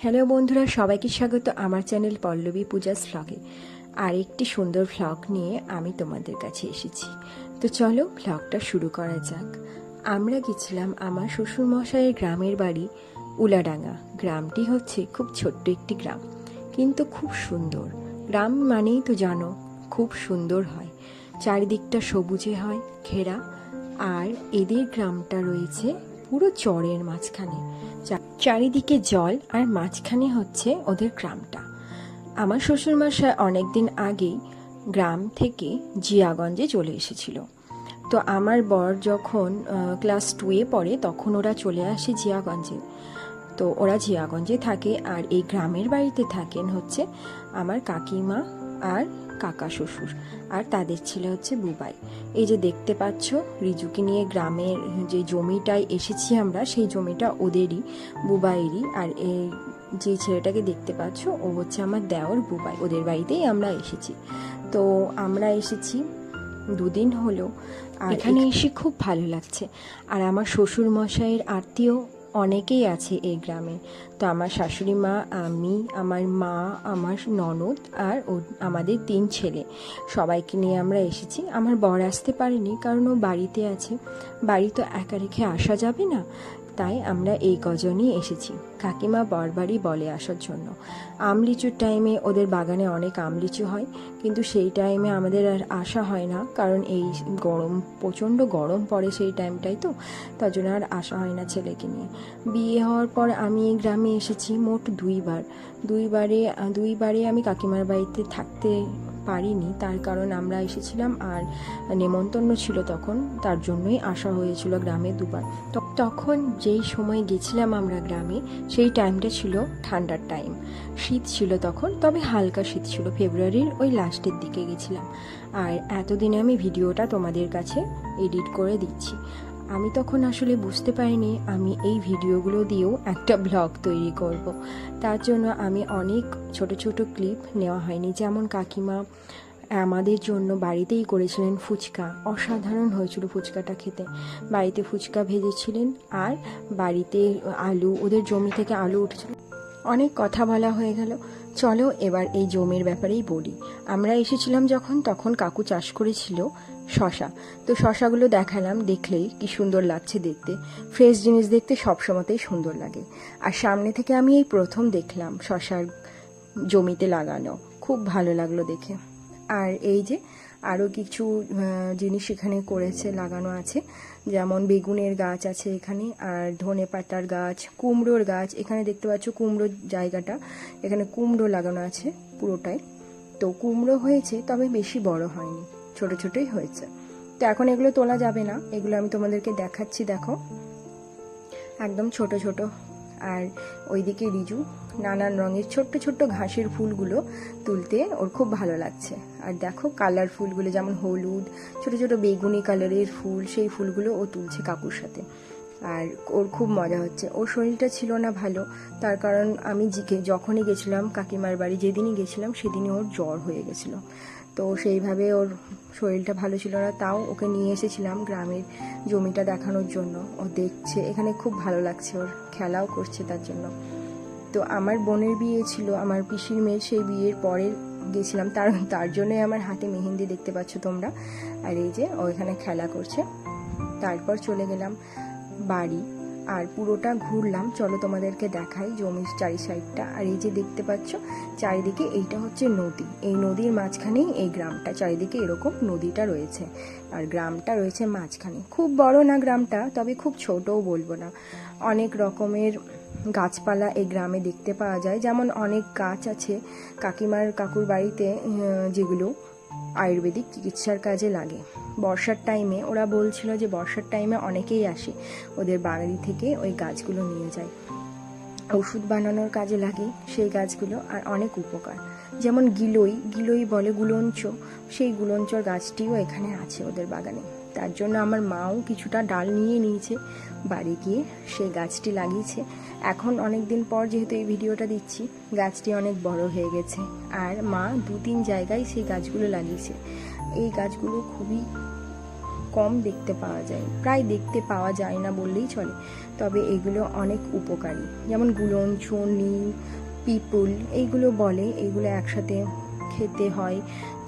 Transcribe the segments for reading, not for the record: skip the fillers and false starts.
Hello বন্ধুরা, সবাইকে স্বাগত আমার চ্যানেল পল্লবী পূজাস ভ্লগে। আর একটি সুন্দর ভ্লগ নিয়ে আমি তোমাদের কাছে এসেছি। তো চলো ভ্লগটা শুরু করা যাক। আমরা গেছিলাম আমার শ্বশুরমশাইয়ের গ্রামের বাড়ি উলাডাঙ্গা। গ্রামটি হচ্ছে খুব ছোট্ট একটি গ্রাম, কিন্তু খুব সুন্দর। গ্রাম মানেই তো জানো, খুব সুন্দর হয়, চারিদিকটা সবুজে হয় ঘেরা। আর এদের গ্রামটা রয়েছে পুরো চরের মাঝখানে, চারিদিকে জল আর মাঝখানে হচ্ছে ওদের গ্রামটা। আমার শ্বশুরমশাই অনেকদিন আগেই গ্রাম থেকে জিয়াগঞ্জে চলে এসেছিল। তো আমার বর যখন ক্লাস 2-এ পড়ে তখন ওরা চলে আসে জিয়াগঞ্জে। তো ওরা জিয়াগঞ্জে থাকে, আর এই গ্রামের বাড়িতে থাকেন হচ্ছে আমার কাকিমা আর কাকা শ্বশুর, আর তাদের ছেলে হচ্ছে বুবাই। এই যে দেখতে পাচ্ছ রিজুকে নিয়ে গ্রামের যে জমিটায় এসেছি আমরা, সেই জমিটা ওদেরই, বুবাইয়েরই। আর এই যে ছেলেটাকে দেখতে পাচ্ছ ও হচ্ছে আমার দেওর বুবাই, ওদের বাড়িতেই আমরা এসেছি। তো আমরা এসেছি 2 দিন হলো, আর এখানে এসে খুব ভালো লাগছে। আর আমার শ্বশুর মশাইয়ের আত্মীয় অনেকেই আছে এই গ্রামে। তো আমার শাশুড়ি মা, আমি, আমার মা, আমার ননদ আর আমাদের 3 ছেলে, সবাইকে নিয়ে আমরা এসেছি। আমার বর আসতে পারেনি কারণ ও বাড়িতে আছে। বাড়ি তো একা রেখে আসা যাবে না, তাই আমরা এই কজনই এসেছি। কাকিমা বরবারই বলে আসার জন্য। আমলিচুর টাইমে ওদের বাগানে অনেক আমলিচু হয়, কিন্তু সেই টাইমে আমাদের আর আসা হয় না, কারণ এই গরম, প্রচণ্ড গরম পড়ে সেই টাইমটাই, তো তার জন্য আর আসা হয় না ছেলেকে নিয়ে। বিয়ে হওয়ার পর আমি এই গ্রামে এসেছি মোট 2বার। দুইবারে আমি কাকিমার বাড়িতে থাকতে পারিনি, তার কারণ আমরা এসেছিলাম আর নেমন্তন্ন ছিল তখন, তার জন্যই আসা হয়েছিল গ্রামে 2বার। তখন যেই সময় গেছিলাম আমরা গ্রামে, সেই টাইমটা ছিল ঠান্ডার টাইম, শীত ছিল তখন, তবে হালকা শীত ছিল, ফেব্রুয়ারির ওই লাস্টের দিকে গেছিলাম। আর এতদিনে আমি ভিডিওটা তোমাদের কাছে এডিট করে দিচ্ছি। আমি তখন আসলে বুঝতে পারিনি আমি এই ভিডিওগুলো দিয়েও একটা ব্লগ তৈরি করব। তার জন্য আমি অনেক ছোট ছোট ক্লিপ নেওয়া হয়নি। যেমন কাকিমা আমাদের জন্য বাড়িতেই করেছিলেন ফুচকা, অসাধারণ হয়েছিল ফুচকাটা খেতে। বাড়িতে ফুচকা ভেজেছিলেন, আর বাড়িতে আলু, ওদের জমি থেকে আলু উঠেছিল। অনেক কথা বলা হয়ে গেল, চলো এবার এই জমির ব্যাপারেই বলি। আমরা এসেছিলাম যখন, তখন কাকু চাষ করেছিল শশা। তো শশাগুলো দেখালাম, দেখলেই কি সুন্দর লাগছে দেখতে। ফ্রেশ জিনিস দেখতে সবসময়তেই সুন্দর লাগে। আর সামনে থেকে আমি এই প্রথম দেখলাম শশার জমিতে লাগানো, খুব ভালো লাগলো দেখে। আর এই যে আরও কিছু জিনিস এখানে করেছে, লাগানো আছে, যেমন বেগুনের গাছ আছে এখানে, আর ধনে পাতার গাছ, কুমড়োর গাছ। এখানে দেখতে পাচ্ছ কুমড়োর জায়গাটা, এখানে কুমড়ো লাগানো আছে পুরোটাই। তো কুমড়ো হয়েছে, তবে বেশি বড় হয়নি, ছোট ছোটই হয়েছে। তো এখন এগুলো তোলা যাবে না, এগুলো আমি তোমাদেরকে দেখাচ্ছি, দেখো একদম ছোট ছোট। আর ওইদিকে রিজু নানান রঙের ছোট্ট ছোট্ট ঘাসের ফুলগুলো তুলতে ওর খুব ভালো লাগছে। আর দেখো কালার ফুলগুলো, যেমন হলুদ, ছোট ছোট বেগুনি কালারের ফুল, সেই ফুলগুলো ও তুলছে কাকুর সাথে। আর ওর খুব মজা হচ্ছে। ওর শরীরটা ছিল না ভালো, তার কারণ আমি যখনই গেছিলাম কাকিমার বাড়ি, যেদিনই গেছিলাম সেদিনই ওর জ্বর হয়ে গেছিলো। তো সেইভাবে ওর শরীরটা ভালো ছিল না, তাও ওকে নিয়ে এসেছিলাম গ্রামের জমিটা দেখানোর জন্য। ও দেখছে, এখানে খুব ভালো লাগছে, ওর খেলাও করছে তার জন্য। তো আমার বোনের বিয়ে ছিল, আমার পিসির মেয়ের, সেই বিয়ের পরে গেছিলাম, তার জন্যই আমার হাতে মেহেন্দি দেখতে পাচ্ছ তোমরা। আর এই যে ও এখানে খেলা করছে। তারপর চলে গেলাম বাড়ি, আর পুরোটা ঘুরলাম, চলো তোমাদেরকে দেখাই জমির চারি সাইডটা। আর এই যে দেখতে পাচ্ছ চারিদিকে, এইটা হচ্ছে নদী, এই নদীর মাঝখানেই এই গ্রামটা, চারিদিকে এরকম নদীটা রয়েছে, আর গ্রামটা রয়েছে মাঝখানে। খুব বড় না গ্রামটা, তবে খুব ছোটও বলবো না। অনেক রকমের গাছপালা এই গ্রামে দেখতে পাওয়া যায়, যেমন অনেক গাছ আছে কাকুর বাড়িতে, যেগুলো আয়ুর্বেদিক চিকিৎসার কাজে লাগে। বর্ষার টাইমে ওরা বলছিল যে বর্ষার টাইমে অনেকেই আসে ওদের বাড়ি থেকে, ওই গাছগুলো নিয়ে যায়, ওষুধ বানানোর কাজে লাগে সেই গাছগুলো। আর অনেক উপকার, যেমন গিলই বলে, গুলঞ্চ, সেই গুলঞ্চর গাছটিও এখানে আছে ওদের বাগানে। তার জন্য আমার মাও কিছুটা ডাল নিয়ে নিয়েছে, বাড়ি গিয়ে সেই গাছটি লাগিয়েছে। এখন অনেক দিন পর যেহেতু এই ভিডিওটা দিচ্ছি, গাছটি অনেক বড় হয়ে গেছে, আর মা 2-3 জায়গায় সেই গাছগুলো লাগিয়েছে। এই গাছগুলো খুবই কম দেখতে পাওয়া যায়, প্রায় দেখতে পাওয়া যায় না বললেই চলে। তবে এগুলো অনেক উপকারী, যেমন গুলঞ্চ, নিম, পিপুল এইগুলো বলে, এইগুলো একসাথে খেতে হয়,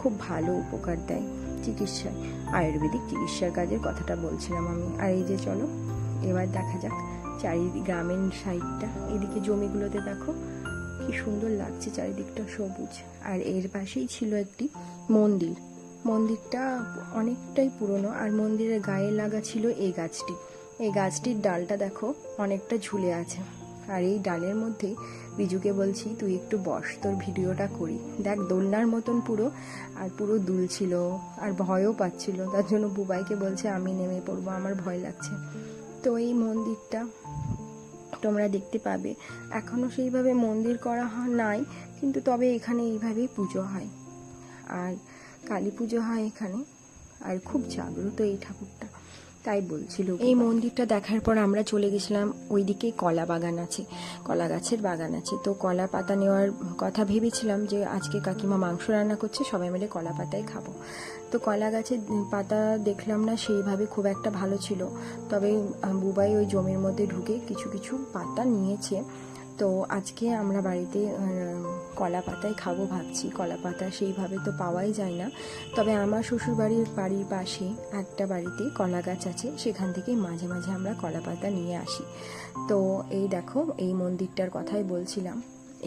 খুব ভালো উপকার দেয় চিকিৎসায়, আয়ুর্বেদিক চিকিৎসার কাজের কথাটা বলছিলাম আমি। আর এই যে চলো এবার দেখা যাক চারিদিক গ্রামীণ সাইডটা, এদিকে জমিগুলোতে দেখো কি সুন্দর লাগছে, চারিদিকটা সবুজ। আর এর পাশেই ছিল একটি মন্দির, মন্দিরটা অনেকটাই পুরনো, আর মন্দিরের গায়ে লাগা ছিল এই গাছটি। এই গাছটির ডালটা দেখো অনেকটা ঝুলে আছে, আর এই ডালের মধ্যে বিজুকে বলছি তুই একটু বস, তোর ভিডিওটা করি। দেখ দোলনার মতন পুরো, আর পুরো দুলছিল, আর ভয়ও পাচ্ছিল, তার জন্য বুবাইকে বলছে আমি নেমে পড়বো, আমার ভয় লাগছে। তো এই মন্দিরটা তোমরা দেখতে পাবে, এখনও সেইভাবে মন্দির করা নাই, কিন্তু তবে এখানে এইভাবেই পুজো হয়, আর কালী পুজো হয় এখানে, আর খুব জাগ্রত এই ঠাকুরটা, তাই বলছিল। এই মন্দিরটা দেখার পর আমরা চলে গেছিলাম ওইদিকে, কলা বাগান আছে, কলা গাছের বাগান আছে। তো কলা পাতা নেওয়ার কথা ভেবেছিলাম যে আজকে কাকিমা মাংস রান্না করছে, সবাই মিলে কলা পাতায় খাবো। তো কলা গাছের পাতা দেখলাম না সেইভাবে খুব একটা ভালো ছিল, তবে বুবাই ওই জমির মধ্যে ঢুকে কিছু কিছু পাতা নিয়েছে। তো আজকে আমরা বাড়িতে কলা পাতায় খাবো ভাবছি। কলা পাতা সেইভাবে তো পাওয়াই যায় না, তবে আমার শ্বশুরবাড়ির পাশে একটা বাড়িতে কলা গাছ আছে, সেখান থেকে মাঝে মাঝে আমরা কলা পাতা নিয়ে আসি। তো এই দেখো এই মন্দিরটার কথাই বলছিলাম,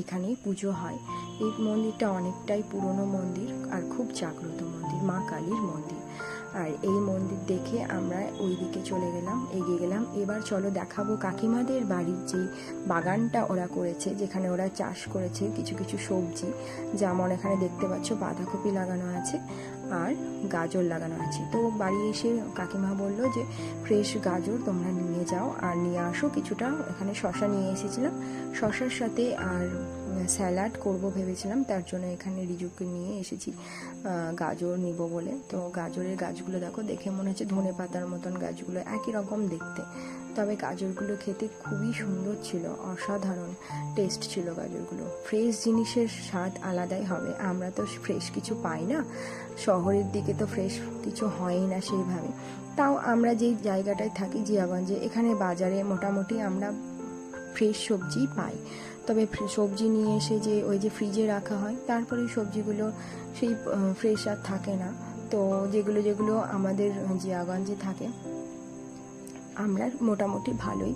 এখানেই পুজো হয়। এই মন্দিরটা অনেকটাই পুরনো মন্দির, আর খুব জাগ্রত মন্দির, মা কালীর মন্দির। আর এই মন্দির দেখে আমরা ওই দিকে চলে গেলাম, এগিয়ে গেলাম। এবার চলো দেখাবো কাকিমাদের বাড়ির যে বাগানটা ওরা করেছে, যেখানে ওরা চাষ করেছে কিছু কিছু সবজি, যেমন এখানে দেখতে পাচ্ছ বাঁধাকপি লাগানো আছে আর গাজর লাগানো আছে। তো বাড়ি এসে কাকিমা বললো যে ফ্রেশ গাজর তোমরা নিয়ে যাও আর নিয়ে আসো কিছুটা। এখানে শশা নিয়ে এসেছিলাম, শশার সাথে আর স্যালাড করব ভেবেছিলাম, তার জন্য এখানে রিজুকে নিয়ে এসেছি গাজর নিব বলে। তো গাজরের গাছগুলো দেখো, দেখে মনে হচ্ছে ধনে পাতার মতন গাছগুলো, একই রকম দেখতে, তবে গাজরগুলো খেতে খুবই সুন্দর ছিল, অসাধারণ টেস্ট ছিল গাজরগুলো। ফ্রেশ জিনিসের স্বাদ আলাদাই হবে, আমরা তো ফ্রেশ কিছু পাই না, শহরের দিকে তো ফ্রেশ কিছু হয়ই না সেইভাবে। তাও আমরা যেই জায়গাটায় থাকি জিয়াগঞ্জে, এখানে বাজারে মোটামুটি আমরা ফ্রেশ সবজি পাই, তবে সবজি নিয়ে এসে যে ওই যে ফ্রিজে রাখা হয়, তারপরে সবজিগুলো সেই ফ্রেশ আর থাকে না। তো যেগুলো যেগুলো আমাদের জিয়াগঞ্জে থাকে আমরা মোটামুটি ভালোই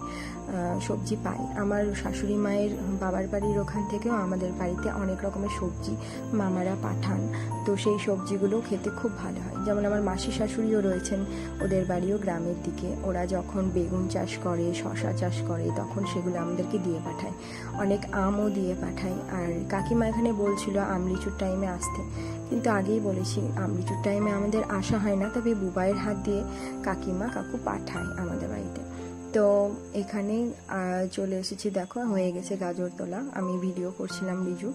সবজি পাই। আমার শাশুড়ি মায়ের বাবার বাড়ির ওখান থেকেও আমাদের বাড়িতে অনেক রকমের সবজি মামারা পাঠান, তো সেই সবজিগুলো খেতে খুব ভালো হয়। যেমন আমার মাসি শাশুড়িও রয়েছেন, ওদের বাড়িও গ্রামের দিকে, ওরা যখন বেগুন চাষ করে, শশা চাষ করে, তখন সেগুলো আমাদেরকে দিয়ে পাঠায়, অনেক আমও দিয়ে পাঠায়। আর কাকিমা এখানে বলছিল আমলিচুর টাইমে আসতে, কিন্তু আগেই বলেছি আমলিচুর টাইমে আমাদের আসা হয় না, তবে বুবাইয়ের হাত দিয়ে কাকু পাঠায় আমাদের বাড়িতে। তো এখানে চলে এসেছি, দেখো হয়ে গেছে গাজর তোলা, আমি ভিডিও করছিলাম রিজু,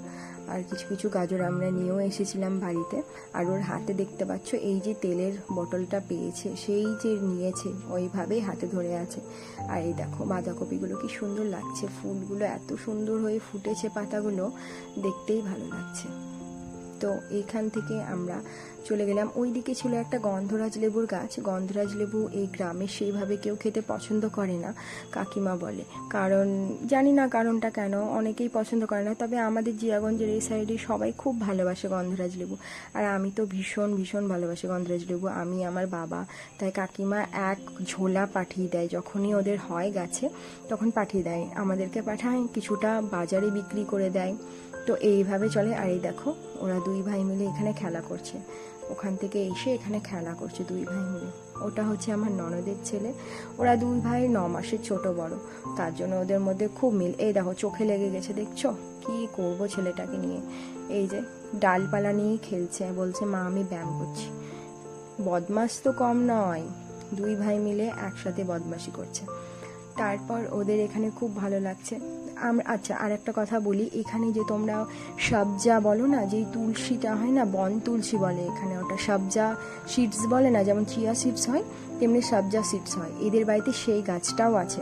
আর কিছু কিছু গাজর আমরা নিয়েও এসেছিলাম বাড়িতে। আর ওর হাতে দেখতে পাচ্ছ এই যে তেলের বোতলটা পেয়েছে, সেই যে নিয়েছে ওইভাবেই হাতে ধরে আছে। আর এই দেখো বাঁধাকপিগুলো কি সুন্দর লাগছে, ফুলগুলো এত সুন্দর হয়ে ফুটেছে, পাতাগুলো দেখতেই ভালো লাগছে। তো এইখান থেকে আমরা চলে গেলাম, ওই দিকে ছিল একটা গন্ধরাজ লেবুর গাছ। গন্ধরাজ লেবু এই গ্রামে সেইভাবে কেউ খেতে পছন্দ করে না কাকিমা বলে, কারণ জানি না কারণটা কেন, অনেকেই পছন্দ করে না, তবে আমাদের জিয়াগঞ্জের এই সাইডে সবাই খুব ভালোবাসে গন্ধরাজ লেবু, আর আমি তো ভীষণ ভীষণ ভালোবাসি গন্ধরাজ লেবু, আমি আমার বাবা। তাই কাকিমা এক ঝোলা পাঠিয়ে দেয়, যখনই ওদের হয় গাছে তখন পাঠিয়ে দেয়, আমাদেরকে পাঠায়, কিছুটা বাজারে বিক্রি করে দেয়। তো এইভাবে চলে। আর এই দেখো ওরা দুই ভাই মিলে এখানে খেলা করছে, ওখান থেকে এসে এখানে খেলা করছে দুই ভাই মিলে। ওটা হচ্ছে আমার ননদের ছেলে, ওরা দুই ভাই 9 মাসের ছোট বড়, তার জন্য ওদের মধ্যে খুব মিল। এই দেখো চোখে লেগে গেছে, দেখছো কি করব ছেলেটাকে নিয়ে, এই যে ডালপালা নিয়ে খেলছে, বলছে মা আমি ব্যায়াম করছি। বদমাস তো কম নয়, দুই ভাই মিলে একসাথে বদমাশি করছে। তারপর ওদের এখানে খুব ভালো লাগছে। আচ্ছা আর একটা কথা বলি, এখানে যে তোমরা সবজা বলো না, যেই তুলসীটা হয় না, বন তুলসী বলে এখানে, ওটা সবজা সিডস বলে না, যেমন চিয়া সিডস হয় তেমনি সবজা সিডস হয়, এদের বাড়িতে সেই গাছটাও আছে।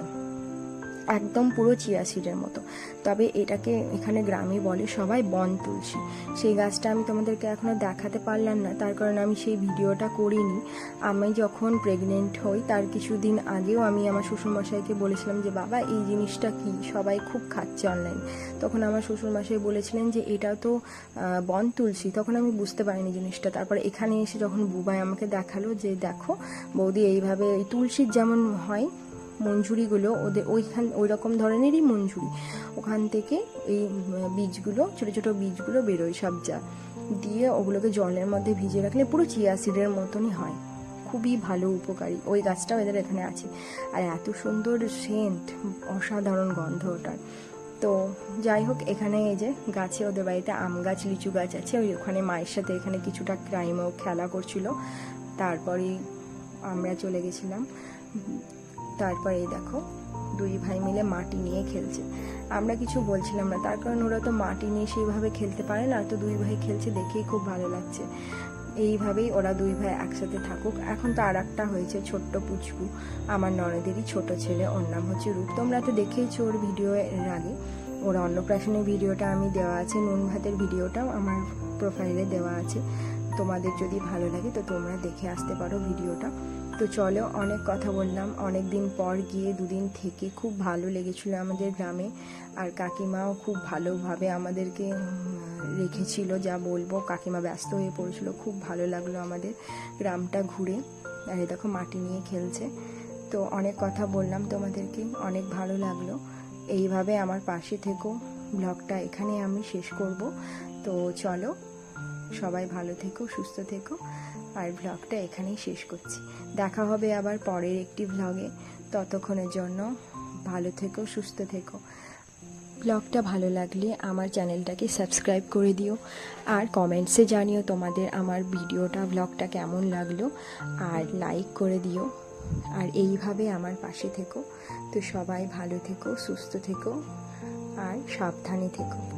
একদম পুরো চিয়া সিডের মতো। তবে এটাকে এখানে গ্রামে বলে সবাই বন তুলসী। সেই গাছটা আমি তোমাদেরকে এখনও দেখাতে পারলাম না, তার কারণ আমি সেই ভিডিওটা করিনি। আমি যখন প্রেগনেন্ট হই তার কিছুদিন আগেও আমি আমার শ্বশুরমশাইকে বলেছিলাম যে বাবা এই জিনিসটা কি, সবাই খুব খাচ্ছে অনলাইন। তখন আমার শ্বশুরমশাই বলেছিলেন যে এটা তো বন তুলসী। তখন আমি বুঝতে পারিনি জিনিসটা। তারপর এখানে এসে যখন বুবাই আমাকে দেখালো যে দেখো বৌদি এইভাবে এই তুলসীর যেমন হয় মঞ্জুরিগুলো, ওদের ওই রকম ধরনেরই মঞ্জুরি, ওখান থেকে এই বীজগুলো, ছোটো ছোটো বীজগুলো বেরোয় সব যা দিয়ে ওগুলোকে জলের মধ্যে ভিজিয়ে রাখলে পুরো চিয়া সিডের মতনই হয়। খুবই ভালো, উপকারী। ওই গাছটাও এদের এখানে আছে, আর এত সুন্দর সেন্ট, অসাধারণ গন্ধ ওটার। তো যাই হোক, এখানে এই যে গাছে ওদের বাড়িতে আম গাছ, লিচু গাছ আছে। ওখানে মায়ের সাথে এখানে কিছুটা ক্রাইমও খেলা করছিল, তারপরে আমরা চলে গেছিলাম। তারপরে এই দেখো দুই ভাই মিলে মাটি নিয়ে খেলছে। আমরা কিছু বলছিলাম না, তার কারণ ওরা তো মাটি নিয়ে সেইভাবে খেলতে পারে না, তো দুই ভাই খেলছে দেখেই খুব ভালো লাগছে। এইভাবেই ওরা দুই ভাই একসাথে থাকুক। এখন তো আর একটা হয়েছে ছোট্ট পুচকু, আমার ননদেরই ছোট ছেলে, ওর নাম হচ্ছে রূপ। তোমরা তো দেখেইছো ওর ভিডিও এর আগে। ওর অন্নপ্রাশনের ভিডিওটা আমি দেওয়া আছে, নুন ভাতের ভিডিওটাও আমার প্রোফাইলে দেওয়া আছে। তোমাদের যদি ভালো লাগে তো তোমরা দেখে আসতে পারো ভিডিওটা। তো চলো, অনেক কথা বললাম। অনেক দিন পর গিয়ে দুদিন থেকে খুব ভালো লেগেছিল আমাদের গ্রামে, আর কাকিমাও খুব ভালোভাবে আমাদেরকে রেখেছিল, যা বলবো। কাকিমা ব্যস্ত হয়ে পড়েছিল, খুব ভালো লাগলো আমাদের গ্রামটা ঘুরে। আর এই দেখো মাটি নিয়ে খেলছে। তো অনেক কথা বললাম তোমাদেরকে, অনেক ভালো লাগলো। এইভাবে আমার পাশে থেকো। ব্লগটা এখানে আমি শেষ করব। তো চলো, সবাই ভালো থেকো, সুস্থ থেকো, আর ব্লগটা এখানেই শেষ করছি। দেখা হবে আবার পরের একটি ব্লগে। ততক্ষণের জন্য ভালো থেকো, সুস্থ থেকো। ব্লগটা ভালো লাগলে আমার চ্যানেলটাকে সাবস্ক্রাইব করে দিও, আর কমেন্টসে জানিও তোমাদের আমার ভিডিওটা, ব্লগটা কেমন লাগলো, আর লাইক করে দিও। আর এইভাবে আমার পাশে থেকো। তো সবাই ভালো থেকো, সুস্থ থেকো, আর সাবধানে থেকো।